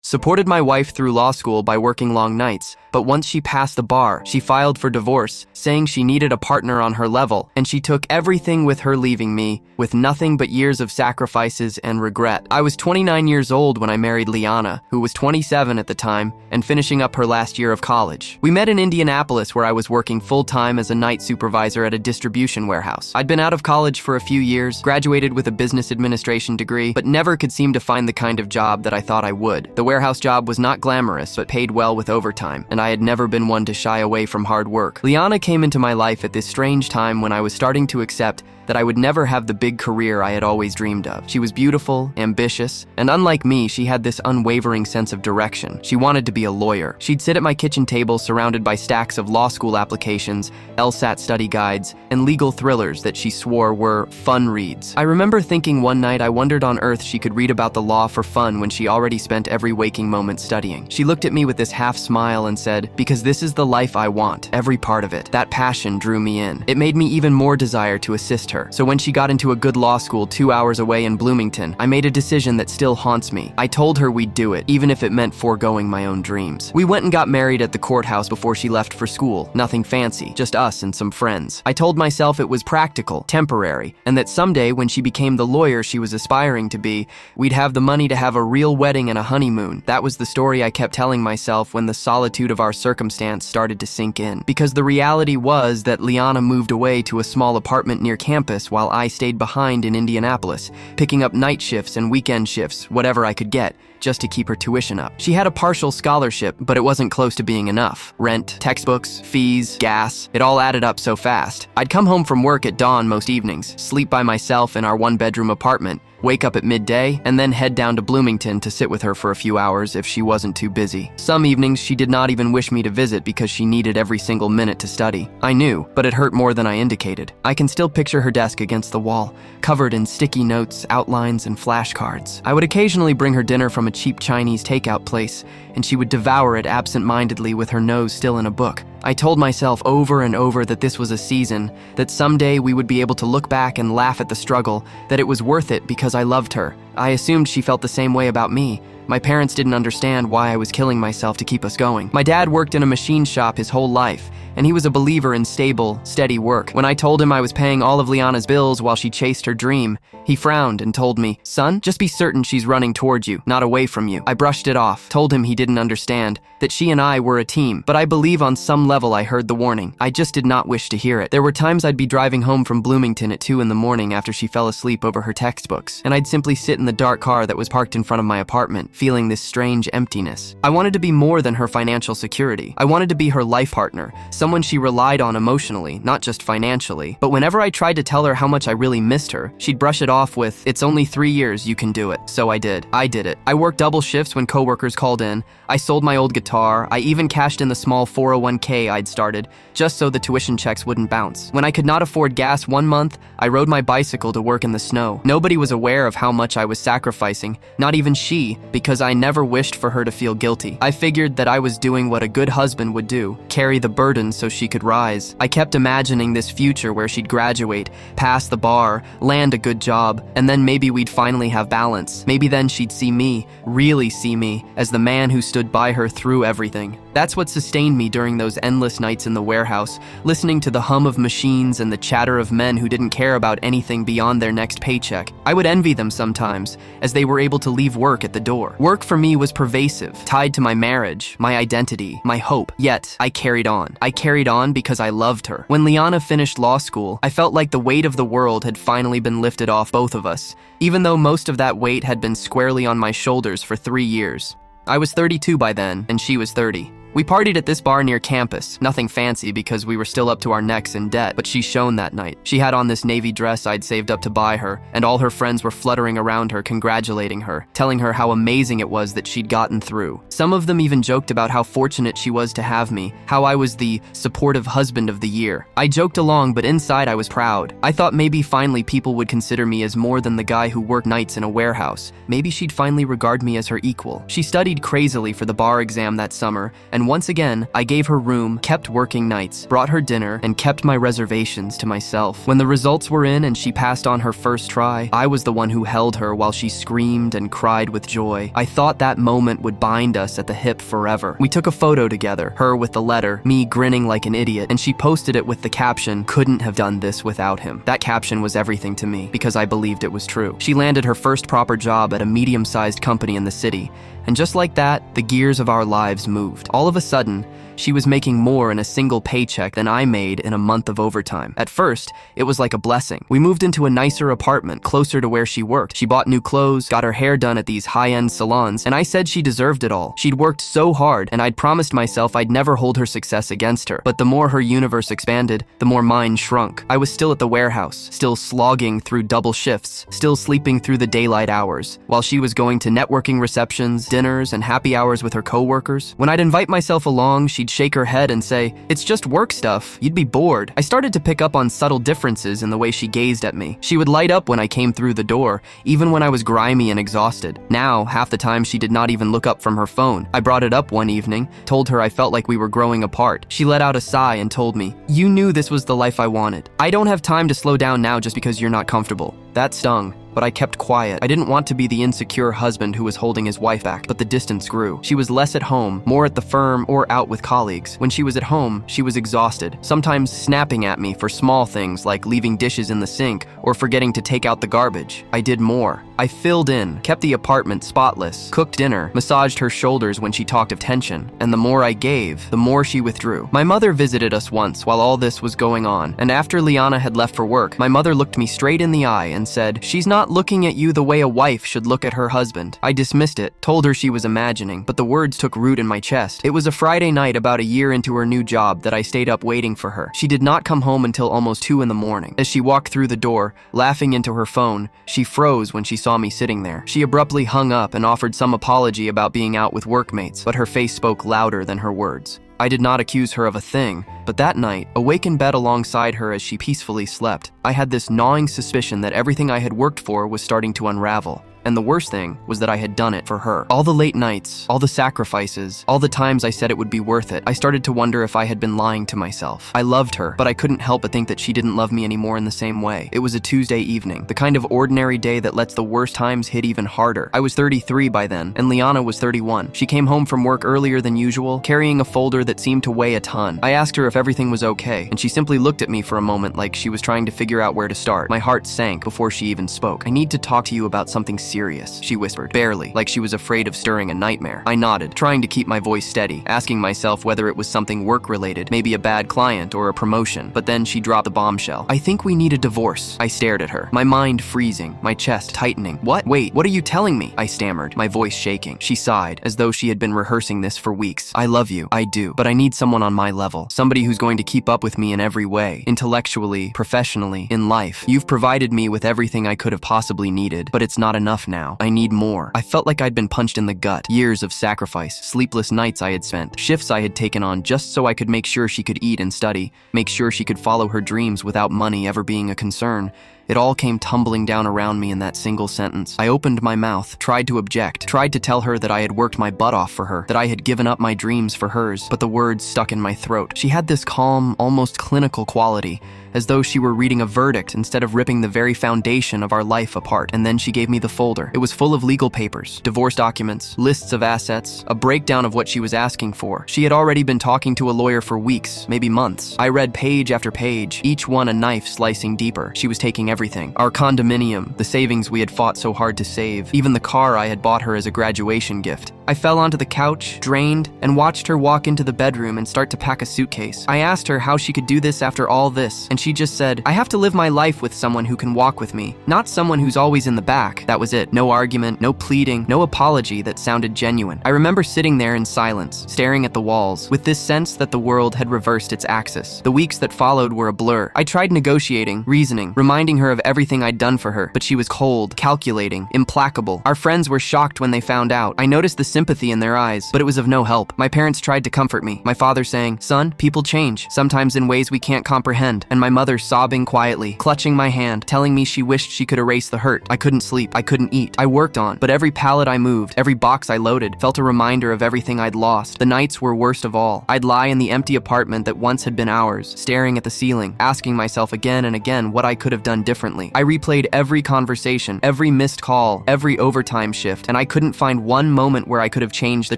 supported my wife through law school by working long nights, but once she passed the bar, she filed for divorce, saying she needed a partner on her level, and she took everything with her leaving me, with nothing but years of sacrifices and regret. I was 29 years old when I married Liana, who was 27 at the time, and finishing up her last year of college. We met in Indianapolis, where I was working full-time as a night supervisor at a distribution warehouse. I'd been out of college for a few years, graduated with a business administration degree, but never could seem to find the kind of job that I thought I would. The warehouse job was not glamorous, but paid well with overtime, and I had never been one to shy away from hard work. Liana came into my life at this strange time when I was starting to accept that I would never have the big career I had always dreamed of. She was beautiful, ambitious, and unlike me, she had this unwavering sense of direction. She wanted to be a lawyer. She'd sit at my kitchen table surrounded by stacks of law school applications, LSAT study guides, and legal thrillers that she swore were fun reads. I remember thinking one night I wondered on earth she could read about the law for fun when she already spent every waking moment studying. She looked at me with this half smile and said, "Because this is the life I want, every part of it." That passion drew me in. It made me even more desire to assist her. So when she got into a good law school 2 hours away in Bloomington, I made a decision that still haunts me. I told her we'd do it, even if it meant foregoing my own dreams. We went and got married at the courthouse before she left for school. Nothing fancy, just us and some friends. I told myself it was practical, temporary, and that someday when she became the lawyer she was aspiring to be, we'd have the money to have a real wedding and a honeymoon. That was the story I kept telling myself when the solitude of our circumstance started to sink in. Because the reality was that Liana moved away to a small apartment near campus while I stayed behind in Indianapolis, picking up night shifts and weekend shifts, whatever I could get, just to keep her tuition up. She had a partial scholarship, but it wasn't close to being enough. Rent, textbooks, fees, gas, it all added up so fast. I'd come home from work at dawn most evenings, sleep by myself in our one-bedroom apartment, wake up at midday, and then head down to Bloomington to sit with her for a few hours if she wasn't too busy. Some evenings she did not even wish me to visit because she needed every single minute to study. I knew, but it hurt more than I indicated. I can still picture her desk against the wall, covered in sticky notes, outlines, and flashcards. I would occasionally bring her dinner from a cheap Chinese takeout place, and she would devour it absent-mindedly with her nose still in a book. I told myself over and over that this was a season, that someday we would be able to look back and laugh at the struggle, that it was worth it because I loved her. I assumed she felt the same way about me. My parents didn't understand why I was killing myself to keep us going. My dad worked in a machine shop his whole life, and he was a believer in stable, steady work. When I told him I was paying all of Liana's bills while she chased her dream, he frowned and told me, "Son, just be certain she's running towards you, not away from you." I brushed it off, told him he didn't understand, that she and I were a team, but I believe on some level I heard the warning. I just did not wish to hear it. There were times I'd be driving home from Bloomington at 2 in the morning after she fell asleep over her textbooks, and I'd simply sit in the dark car that was parked in front of my apartment, feeling this strange emptiness. I wanted to be more than her financial security. I wanted to be her life partner, someone she relied on emotionally, not just financially. But whenever I tried to tell her how much I really missed her, she'd brush it off with, "It's only 3 years, you can do it." So I did. I did it. I worked double shifts when coworkers called in. I sold my old guitar. I even cashed in the small 401k I'd started, just so the tuition checks wouldn't bounce. When I could not afford gas one month, I rode my bicycle to work in the snow. Nobody was aware of how much I was sacrificing, not even she, because I never wished for her to feel guilty. I figured that I was doing what a good husband would do, carry the burden so she could rise. I kept imagining this future where she'd graduate, pass the bar, land a good job, and then maybe we'd finally have balance. Maybe then she'd see me, really see me, as the man who stood by her through everything. That's what sustained me during those endless nights in the warehouse, listening to the hum of machines and the chatter of men who didn't care about anything beyond their next paycheck. I would envy them sometimes, as they were able to leave work at the door. Work for me was pervasive, tied to my marriage, my identity, my hope. Yet, I carried on. I carried on because I loved her. When Liana finished law school, I felt like the weight of the world had finally been lifted off both of us, even though most of that weight had been squarely on my shoulders for 3 years. I was 32 by then, and she was 30. We partied at this bar near campus, nothing fancy because we were still up to our necks in debt, but she shone that night. She had on this navy dress I'd saved up to buy her, and all her friends were fluttering around her, congratulating her, telling her how amazing it was that she'd gotten through. Some of them even joked about how fortunate she was to have me, how I was the supportive husband of the year. I joked along, but inside I was proud. I thought maybe finally people would consider me as more than the guy who worked nights in a warehouse. Maybe she'd finally regard me as her equal. She studied crazily for the bar exam that summer, and And once again, I gave her room, kept working nights, brought her dinner, and kept my reservations to myself. When the results were in and she passed on her first try, I was the one who held her while she screamed and cried with joy. I thought that moment would bind us at the hip forever. We took a photo together, her with the letter, me grinning like an idiot, and she posted it with the caption, "Couldn't have done this without him." That caption was everything to me, because I believed it was true. She landed her first proper job at a medium-sized company in the city, and just like that, the gears of our lives moved. All of a sudden, she was making more in a single paycheck than I made in a month of overtime. At first, it was like a blessing. We moved into a nicer apartment closer to where she worked. She bought new clothes, got her hair done at these high-end salons, and I said she deserved it all. She'd worked so hard, and I'd promised myself I'd never hold her success against her. But the more her universe expanded, the more mine shrunk. I was still at the warehouse, still slogging through double shifts, still sleeping through the daylight hours, while she was going to networking receptions, dinners, and happy hours with her coworkers. When I'd invite myself along, she'd shake her head and say, "It's just work stuff. You'd be bored." I started to pick up on subtle differences in the way she gazed at me. She would light up when I came through the door, even when I was grimy and exhausted. Now, half the time she did not even look up from her phone. I brought it up one evening, told her I felt like we were growing apart. She let out a sigh and told me, "You knew this was the life I wanted. I don't have time to slow down now just because you're not comfortable." That stung, but I kept quiet. I didn't want to be the insecure husband who was holding his wife back, but the distance grew. She was less at home, more at the firm or out with colleagues. When she was at home, she was exhausted, sometimes snapping at me for small things like leaving dishes in the sink or forgetting to take out the garbage. I did more. I filled in, kept the apartment spotless, cooked dinner, massaged her shoulders when she talked of tension, and the more I gave, the more she withdrew. My mother visited us once while all this was going on, and after Liana had left for work, my mother looked me straight in the eye and said, "She's not looking at you the way a wife should look at her husband." I dismissed it, told her she was imagining, but the words took root in my chest. It was a Friday night about a year into her new job that I stayed up waiting for her. She did not come home until almost 2 in the morning. As she walked through the door, laughing into her phone, she froze when she saw me sitting there. She abruptly hung up and offered some apology about being out with workmates, but her face spoke louder than her words. I did not accuse her of a thing, but that night, awake in bed alongside her as she peacefully slept, I had this gnawing suspicion that everything I had worked for was starting to unravel. And the worst thing was that I had done it for her. All the late nights, all the sacrifices, all the times I said it would be worth it, I started to wonder if I had been lying to myself. I loved her, but I couldn't help but think that she didn't love me anymore in the same way. It was a Tuesday evening, the kind of ordinary day that lets the worst times hit even harder. I was 33 by then, and Liana was 31. She came home from work earlier than usual, carrying a folder that seemed to weigh a ton. I asked her if everything was okay, and she simply looked at me for a moment like she was trying to figure out where to start. My heart sank before she even spoke. "I need to talk to you about something serious," she whispered, barely, like she was afraid of stirring a nightmare. I nodded, trying to keep my voice steady, asking myself whether it was something work-related, maybe a bad client or a promotion. But then she dropped the bombshell. "I think we need a divorce." I stared at her, my mind freezing, my chest tightening. "What? Wait, what are you telling me?" I stammered, my voice shaking. She sighed, as though she had been rehearsing this for weeks. "I love you, I do, but I need someone on my level, somebody who's going to keep up with me in every way, intellectually, professionally, in life. You've provided me with everything I could have possibly needed, but it's not enough now. I need more." I felt like I'd been punched in the gut. Years of sacrifice, sleepless nights I had spent, shifts I had taken on just so I could make sure she could eat and study, make sure she could follow her dreams without money ever being a concern. It all came tumbling down around me in that single sentence. I opened my mouth, tried to object, tried to tell her that I had worked my butt off for her, that I had given up my dreams for hers, but the words stuck in my throat. She had this calm, almost clinical quality, as though she were reading a verdict instead of ripping the very foundation of our life apart. And then she gave me the folder. It was full of legal papers, divorce documents, lists of assets, a breakdown of what she was asking for. She had already been talking to a lawyer for weeks, maybe months. I read page after page, each one a knife slicing deeper. She was taking everything. Our condominium, the savings we had fought so hard to save, even the car I had bought her as a graduation gift. I fell onto the couch, drained, and watched her walk into the bedroom and start to pack a suitcase. I asked her how she could do this after all this, and she just said, "I have to live my life with someone who can walk with me, not someone who's always in the back." That was it. No argument, no pleading, no apology that sounded genuine. I remember sitting there in silence, staring at the walls, with this sense that the world had reversed its axis. The weeks that followed were a blur. I tried negotiating, reasoning, reminding her her of everything I'd done for her, but she was cold, calculating, implacable. Our friends were shocked when they found out. I noticed the sympathy in their eyes, but it was of no help. My parents tried to comfort me, my father saying, "Son, people change, sometimes in ways we can't comprehend," and my mother sobbing quietly, clutching my hand, telling me she wished she could erase the hurt. I couldn't sleep, I couldn't eat. I worked on, but every pallet I moved, every box I loaded, felt a reminder of everything I'd lost. The nights were worst of all. I'd lie in the empty apartment that once had been ours, staring at the ceiling, asking myself again and again what I could have done differently. I replayed every conversation, every missed call, every overtime shift, and I couldn't find one moment where I could have changed the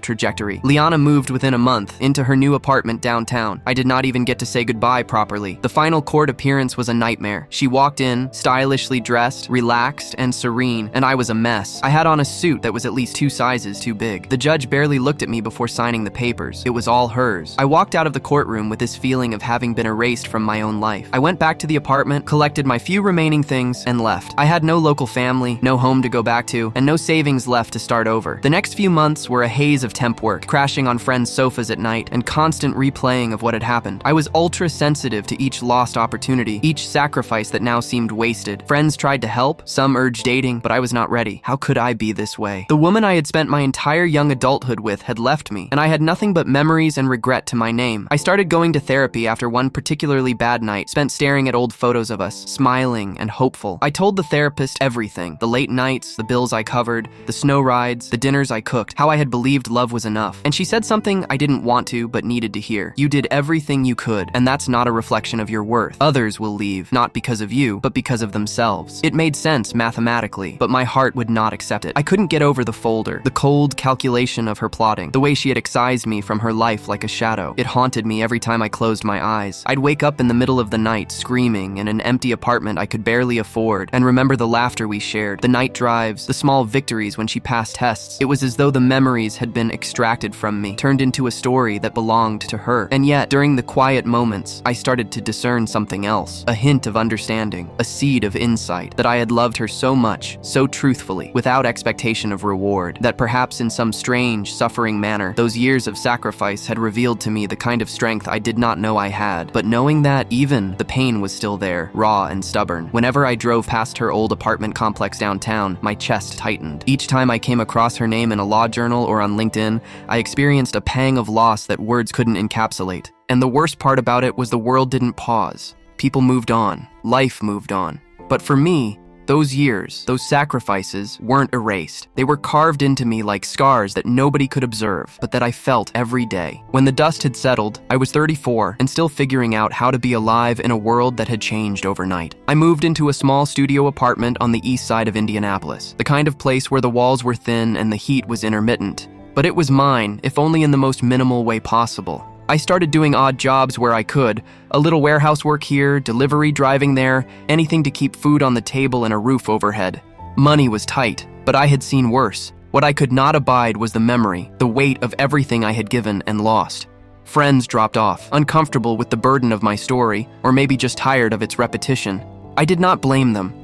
trajectory. Liana moved within a month into her new apartment downtown. I did not even get to say goodbye properly. The final court appearance was a nightmare. She walked in, stylishly dressed, relaxed, and serene, and I was a mess. I had on a suit that was at least 2 sizes too big. The judge barely looked at me before signing the papers. It was all hers. I walked out of the courtroom with this feeling of having been erased from my own life. I went back to the apartment, collected my few remaining things, and left. I had no local family, no home to go back to, and no savings left to start over. The next few months were a haze of temp work, crashing on friends' sofas at night, and constant replaying of what had happened. I was ultra sensitive to each lost opportunity, each sacrifice that now seemed wasted. Friends tried to help, some urged dating, but I was not ready. How could I be this way? The woman I had spent my entire young adulthood with had left me, and I had nothing but memories and regret to my name. I started going to therapy after one particularly bad night, spent staring at old photos of us, smiling and hopeful. I told the therapist everything: the late nights, the bills I covered, the snow rides, the dinners I cooked, how I had believed love was enough. And she said something I didn't want to but needed to hear. You did everything you could, and that's not a reflection of your worth. Others will leave, not because of you, but because of themselves. It made sense mathematically, but my heart would not accept it. I couldn't get over the folder, the cold calculation of her plotting, the way she had excised me from her life like a shadow. It haunted me every time I closed my eyes. I'd wake up in the middle of the night, screaming, in an empty apartment I could barely afford, and remember the laughter we shared, the night drives, the small victories when she passed tests. It was as though the memories had been extracted from me, turned into a story that belonged to her. And yet, during the quiet moments, I started to discern something else, a hint of understanding, a seed of insight, that I had loved her so much, so truthfully, without expectation of reward, that perhaps in some strange, suffering manner, those years of sacrifice had revealed to me the kind of strength I did not know I had. But knowing that, even, the pain was still there, raw and stubborn. Whenever I drove past her old apartment complex downtown, my chest tightened. Each time I came across her name in a law journal or on LinkedIn, I experienced a pang of loss that words couldn't encapsulate. And the worst part about it was the world didn't pause. People moved on. Life moved on. But for me, those years, those sacrifices, weren't erased. They were carved into me like scars that nobody could observe, but that I felt every day. When the dust had settled, I was 34 and still figuring out how to be alive in a world that had changed overnight. I moved into a small studio apartment on the east side of Indianapolis, the kind of place where the walls were thin and the heat was intermittent. But it was mine, if only in the most minimal way possible. I started doing odd jobs where I could, a little warehouse work here, delivery driving there, anything to keep food on the table and a roof overhead. Money was tight, but I had seen worse. What I could not abide was the memory, the weight of everything I had given and lost. Friends dropped off, uncomfortable with the burden of my story, or maybe just tired of its repetition. I did not blame them.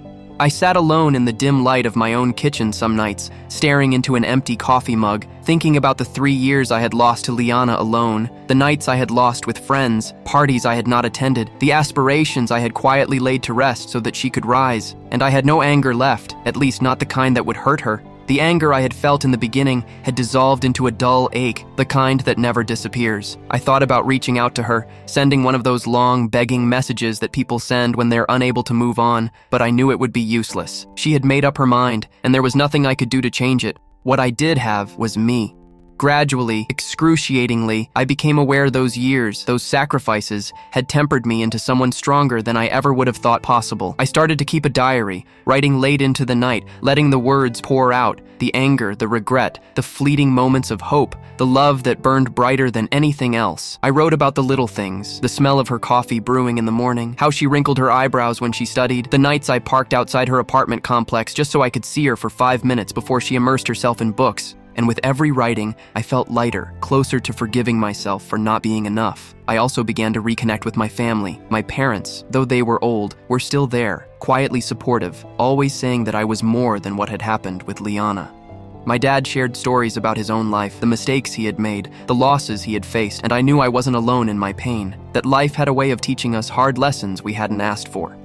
I sat alone in the dim light of my own kitchen some nights, staring into an empty coffee mug, thinking about the 3 years I had lost to Liana alone, the nights I had lost with friends, parties I had not attended, the aspirations I had quietly laid to rest so that she could rise. And I had no anger left, at least not the kind that would hurt her. The anger I had felt in the beginning had dissolved into a dull ache, the kind that never disappears. I thought about reaching out to her, sending one of those long, begging messages that people send when they're unable to move on, but I knew it would be useless. She had made up her mind, and there was nothing I could do to change it. What I did have was me. Gradually, excruciatingly, I became aware those years, those sacrifices, had tempered me into someone stronger than I ever would have thought possible. I started to keep a diary, writing late into the night, letting the words pour out, the anger, the regret, the fleeting moments of hope, the love that burned brighter than anything else. I wrote about the little things, the smell of her coffee brewing in the morning, how she wrinkled her eyebrows when she studied, the nights I parked outside her apartment complex just so I could see her for 5 minutes before she immersed herself in books. And with every writing, I felt lighter, closer to forgiving myself for not being enough. I also began to reconnect with my family. My parents, though they were old, were still there, quietly supportive, always saying that I was more than what had happened with Liana. My dad shared stories about his own life, the mistakes he had made, the losses he had faced, and I knew I wasn't alone in my pain, that life had a way of teaching us hard lessons we hadn't asked for.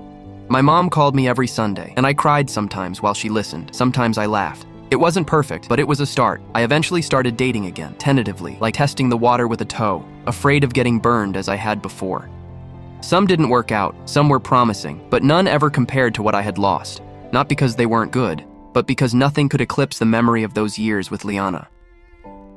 My mom called me every Sunday, and I cried sometimes while she listened. Sometimes I laughed. It wasn't perfect, but it was a start. I eventually started dating again, tentatively, like testing the water with a toe, afraid of getting burned as I had before. Some didn't work out, some were promising, but none ever compared to what I had lost. Not because they weren't good, but because nothing could eclipse the memory of those years with Liana.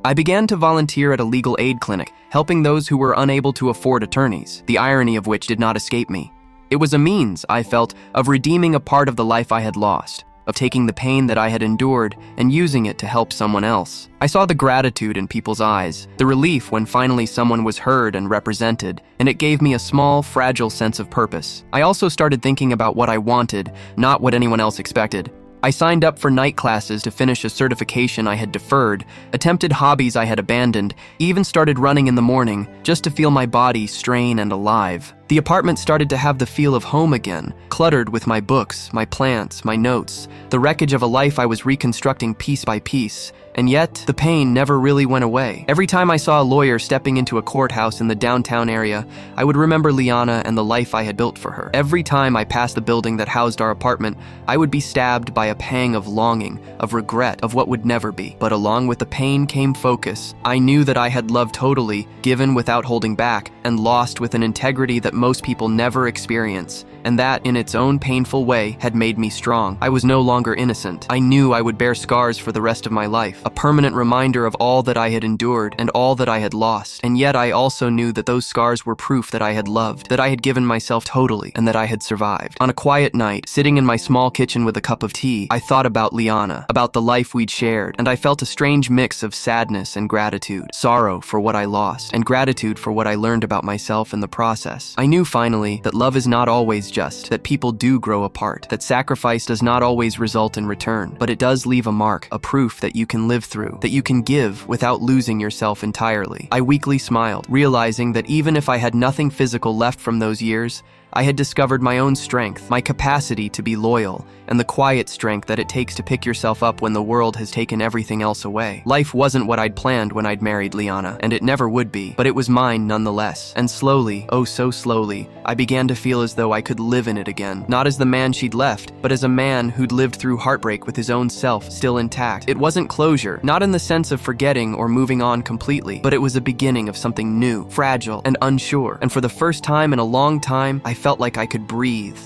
I began to volunteer at a legal aid clinic, helping those who were unable to afford attorneys, the irony of which did not escape me. It was a means, I felt, of redeeming a part of the life I had lost, of taking the pain that I had endured and using it to help someone else. I saw the gratitude in people's eyes, the relief when finally someone was heard and represented, and it gave me a small, fragile sense of purpose. I also started thinking about what I wanted, not what anyone else expected. I signed up for night classes to finish a certification I had deferred, attempted hobbies I had abandoned, even started running in the morning just to feel my body strain and alive. The apartment started to have the feel of home again, cluttered with my books, my plants, my notes, the wreckage of a life I was reconstructing piece by piece. And yet, the pain never really went away. Every time I saw a lawyer stepping into a courthouse in the downtown area, I would remember Liana and the life I had built for her. Every time I passed the building that housed our apartment, I would be stabbed by a pang of longing, of regret, of what would never be. But along with the pain came focus. I knew that I had loved totally, given without holding back, and lost with an integrity that most people never experience. And that, in its own painful way, had made me strong. I was no longer innocent. I knew I would bear scars for the rest of my life, a permanent reminder of all that I had endured and all that I had lost. And yet I also knew that those scars were proof that I had loved, that I had given myself totally, and that I had survived. On a quiet night, sitting in my small kitchen with a cup of tea, I thought about Liana, about the life we'd shared, and I felt a strange mix of sadness and gratitude, sorrow for what I lost, and gratitude for what I learned about myself in the process. I knew finally that love is not always just, that people do grow apart, that sacrifice does not always result in return, but it does leave a mark, a proof that you can live through, that you can give without losing yourself entirely. I weakly smiled, realizing that even if I had nothing physical left from those years, I had discovered my own strength, my capacity to be loyal, and the quiet strength that it takes to pick yourself up when the world has taken everything else away. Life wasn't what I'd planned when I'd married Liana, and it never would be, but it was mine nonetheless. And slowly, oh so slowly, I began to feel as though I could live in it again, not as the man she'd left, but as a man who'd lived through heartbreak with his own self still intact. It wasn't closure, not in the sense of forgetting or moving on completely, but it was a beginning of something new, fragile, and unsure. And for the first time in a long time, I felt like I could breathe.